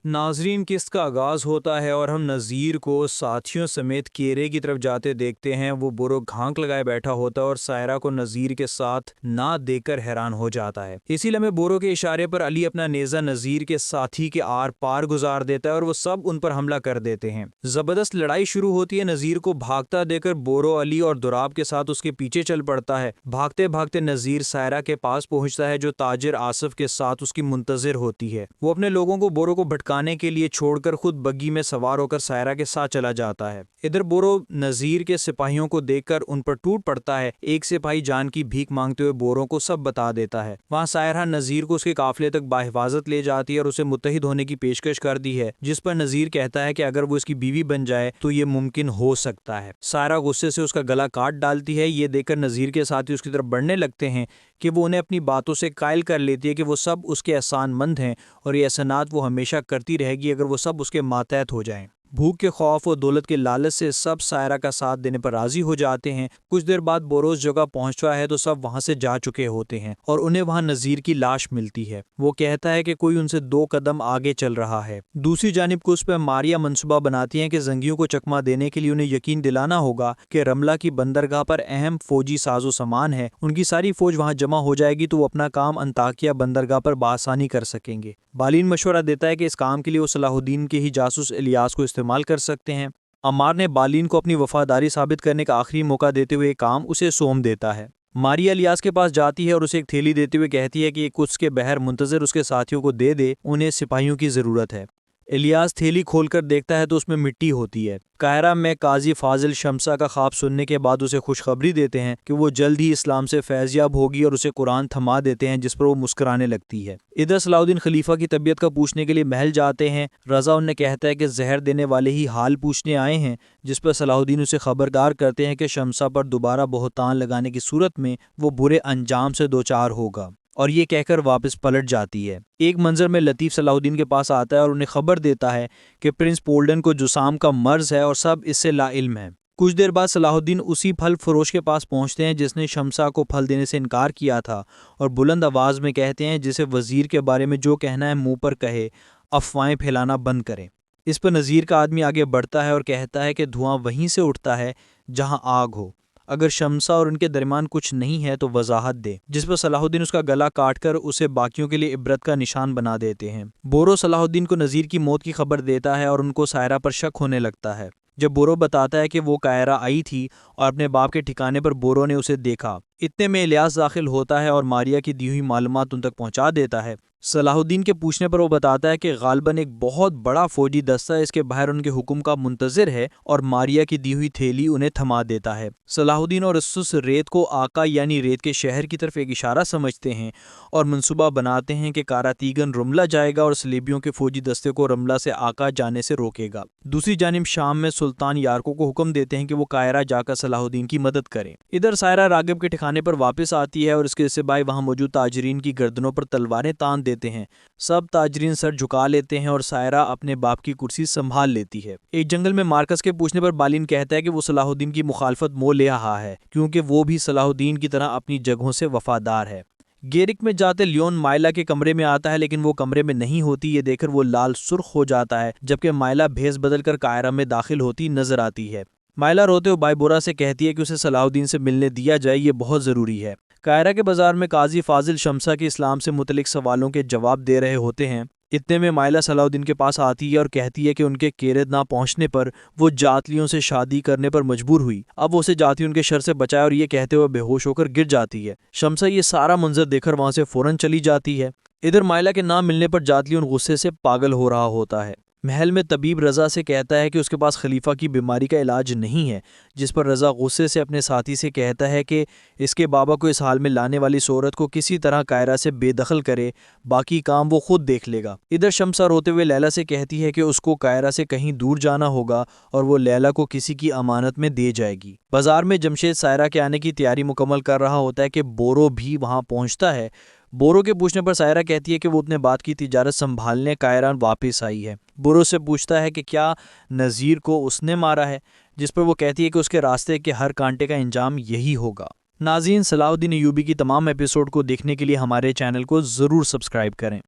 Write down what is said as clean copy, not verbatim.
ناظرین، قسط کا آغاز ہوتا ہے اور ہم نذیر کو ساتھیوں سمیت کیرے کی طرف جاتے دیکھتے ہیں۔ وہ بورو گھانک لگائے بیٹھا ہوتا ہے اور سائرہ کو نذیر کے ساتھ نہ دیکھ کر حیران ہو جاتا ہے۔ اسی لمحے بورو کے اشارے پر علی اپنا نیزہ نذیر کے ساتھی کے آر پار گزار دیتا ہے اور وہ سب ان پر حملہ کر دیتے ہیں۔ زبردست لڑائی شروع ہوتی ہے۔ نذیر کو بھاگتا دیکھ کر بورو علی اور دوراب کے ساتھ اس کے پیچھے چل پڑتا ہے۔ بھاگتے بھاگتے نذیر سائرہ کے پاس پہنچتا ہے جو تاجر آصف کے ساتھ اس کی منتظر ہوتی ہے۔ وہ اپنے لوگوں کو بورو کو بھٹکانے کے لیے چھوڑ کر خود بگی میں سوار ہو کر سائرہ کے ساتھ چلا جاتا ہے۔ ادھر بورو نذیر کے سپاہیوں کو دیکھ کر ان پر ٹوٹ پڑتا ہے۔ ایک سپاہی جان کی بھیک مانگتے ہوئے بورو کو سب بتا دیتا ہے۔ وہاں سائرہ نذیر کو اس کے قافلے تک بحفاظت لے جاتی ہے اور اسے متحد ہونے کی پیشکش کر دی ہے، جس پر نذیر کہتا ہے کہ اگر وہ اس کی بیوی بن جائے تو یہ ممکن ہو سکتا ہے۔ سائرہ غصے سے اس کا گلا کاٹ ڈالتی ہے۔ یہ دیکھ کر نذیر کے ساتھی اس کی طرف بڑھنے لگتے ہیں کہ وہ انہیں اپنی باتوں سے قائل کر لیتی ہے کہ وہ سب اس کے احسان مند ہیں اور یہ احسانات وہ ہمیشہ کرتی رہے گی اگر وہ سب اس کے ماتحت ہو جائیں۔ بھوک کے خوف اور دولت کے لالچ سے سب سائرہ کا ساتھ دینے پر راضی ہو جاتے ہیں۔ کچھ دیر بعد بورو اس جگہ پہنچتا ہے تو سب وہاں سے جا چکے ہوتے ہیں اور انہیں وہاں نذیر کی لاش ملتی ہے۔ وہ کہتا ہے کہ کوئی ان سے 2 قدم آگے چل رہا ہے۔ دوسری جانب کو اس پر ماریا منصوبہ بناتی ہیں کہ زنگیوں کو چکمہ دینے کے لیے انہیں یقین دلانا ہوگا کہ رملہ کی بندرگاہ پر اہم فوجی ساز و سامان ہے۔ ان کی ساری فوج وہاں جمع ہو جائے گی تو وہ اپنا کام انطاکیہ بندرگاہ پر بآسانی کر سکیں گے۔ بالین مشورہ دیتا ہے کہ اس کام کے لیے وہ صلاح الدین کے ہی جاسوس الیاس کو استعمال کر سکتے ہیں۔ عمار نے بالین کو اپنی وفاداری ثابت کرنے کا آخری موقع دیتے ہوئے کام اسے سونپ دیتا ہے۔ ماریا الیاس کے پاس جاتی ہے اور اسے ایک تھیلی دیتے ہوئے کہتی ہے کہ یہ قدس کے بحر منتظر اس کے ساتھیوں کو دے دے، انہیں سپاہیوں کی ضرورت ہے۔ الیاس تھیلی کھول کر دیکھتا ہے تو اس میں مٹی ہوتی ہے۔ قاہرہ میں قاضی فاضل شمسہ کا خواب سننے کے بعد اسے خوشخبری دیتے ہیں کہ وہ جلد ہی اسلام سے فیض یاب ہوگی اور اسے قرآن تھما دیتے ہیں، جس پر وہ مسکرانے لگتی ہے۔ ادھر صلاح الدین خلیفہ کی طبیعت کا پوچھنے کے لیے محل جاتے ہیں۔ رضا انہیں کہتا ہے کہ زہر دینے والے ہی حال پوچھنے آئے ہیں، جس پر صلاح الدین اسے خبردار کرتے ہیں کہ شمسہ پر دوبارہ بہتان لگانے کی صورت میں وہ برے انجام سے دوچار ہوگا، اور یہ کہہ کر واپس پلٹ جاتی ہے۔ ایک منظر میں لطیف صلاح الدین کے پاس آتا ہے اور انہیں خبر دیتا ہے کہ پرنس پولڈن کو جسام کا مرض ہے اور سب اس سے لا علم ہیں۔ کچھ دیر بعد صلاح الدین اسی پھل فروش کے پاس پہنچتے ہیں جس نے شمسہ کو پھل دینے سے انکار کیا تھا، اور بلند آواز میں کہتے ہیں جسے وزیر کے بارے میں جو کہنا ہے منہ پر کہے، افواہیں پھیلانا بند کریں۔ اس پر نذیر کا آدمی آگے بڑھتا ہے اور کہتا ہے کہ دھواں وہیں سے اٹھتا ہے جہاں آگ ہو، اگر شمسہ اور ان کے درمیان کچھ نہیں ہے تو وضاحت دے، جس پر صلاح الدین اس کا گلا کاٹ کر اسے باقیوں کے لیے عبرت کا نشان بنا دیتے ہیں۔ بورو صلاح الدین کو نذیر کی موت کی خبر دیتا ہے اور ان کو سائرہ پر شک ہونے لگتا ہے۔ جب بورو بتاتا ہے کہ وہ قاہرہ آئی تھی اور اپنے باپ کے ٹھکانے پر بورو نے اسے دیکھا، اتنے میں الیاس داخل ہوتا ہے اور ماریا کی دی ہوئی معلومات ان تک پہنچا دیتا ہے۔ صلاح الدین کے پوچھنے پر وہ بتاتا ہے کہ غالباً ایک بہت بڑا فوجی دستہ اس کے باہر ان کے حکم کا منتظر ہے، اور ماریا کی دی ہوئی تھیلی انہیں تھما دیتا ہے۔ صلاح الدین اور اسس ریت کو آقا یعنی ریت کے شہر کی طرف ایک اشارہ سمجھتے ہیں اور منصوبہ بناتے ہیں کہ کاراتیگن رملہ جائے گا اور صلیبیوں کے فوجی دستے کو رملہ سے آقا جانے سے روکے گا۔ دوسری جانب شام میں سلطان یارکو کو حکم دیتے ہیں کہ وہ قاہرہ جا کر صلاح الدین کی مدد کریں۔ ادھر سائرہ راغب کے ٹھکانے پر واپس آتی ہے اور اس کے سپاہی وہاں موجود تاجرین کی گردنوں پر تلواریں تان دیتے ہیں۔ سب تاجرین سر جھکا لیتے ہیں اور سائرہ اپنے باپ کی کرسی سنبھال لیتی ہے۔ ایک جنگل میں مارکس کے پوچھنے پر بالین کہتا ہے کہ وہ صلاح الدین کی مخالفت مول لے رہا ہے کیونکہ وہ بھی صلاح الدین کی طرح اپنی جگہوں سے وفادار ہے۔ گیرک میں جاتے لیون مائلا کے کمرے میں آتا ہے لیکن وہ کمرے میں نہیں ہوتی۔ یہ دیکھ کر وہ لال سرخ ہو جاتا ہے، جبکہ مائلا بھیس بدل کر قاہرہ میں داخل ہوتی نظر آتی ہے۔ مائلا روتے ہوئے بائبورا سے کہتی ہے کہ اسے صلاح الدین سے ملنے دیا جائے، یہ بہت ضروری ہے۔ قاہرہ کے بازار میں قاضی فاضل شمسہ کے اسلام سے متعلق سوالوں کے جواب دے رہے ہوتے ہیں۔ اتنے میں مائلا صلاح الدین کے پاس آتی ہے اور کہتی ہے کہ ان کے کیرت نہ پہنچنے پر وہ جاتلیوں سے شادی کرنے پر مجبور ہوئی۔ اب وہ اسے جاتی ان کے شر سے بچائے، اور یہ کہتے ہوئے بے ہوش ہو کر گر جاتی ہے۔ شمسہ یہ سارا منظر دیکھ کر وہاں سے فوراً چلی جاتی ہے۔ ادھر مائلا کے نہ ملنے پر جاتلیون غصے سے پاگل ہو رہا ہوتا ہے۔ محل میں طبیب رضا سے کہتا ہے کہ اس کے پاس خلیفہ کی بیماری کا علاج نہیں ہے، جس پر رضا غصے سے اپنے ساتھی سے کہتا ہے کہ اس کے بابا کو اس حال میں لانے والی صورت کو کسی طرح قاہرہ سے بے دخل کرے، باقی کام وہ خود دیکھ لے گا۔ ادھر شمسہ روتے ہوئے لیلا سے کہتی ہے کہ اس کو قاہرہ سے کہیں دور جانا ہوگا اور وہ لیلا کو کسی کی امانت میں دے جائے گی۔ بازار میں جمشید سائرہ کے آنے کی تیاری مکمل کر رہا ہوتا ہے کہ بورو بھی وہاں پہنچتا ہے۔ بورو کے پوچھنے پر سائرہ کہتی ہے کہ وہ اپنے بات کی تجارت سنبھالنے قاہرہ واپس آئی ہے۔ بورو سے پوچھتا ہے کہ کیا نذیر کو اس نے مارا ہے، جس پر وہ کہتی ہے کہ اس کے راستے کے ہر کانٹے کا انجام یہی ہوگا۔ ناظرین، صلاح الدین ایوبی کی تمام ایپیسوڈ کو دیکھنے کے لیے ہمارے چینل کو ضرور سبسکرائب کریں۔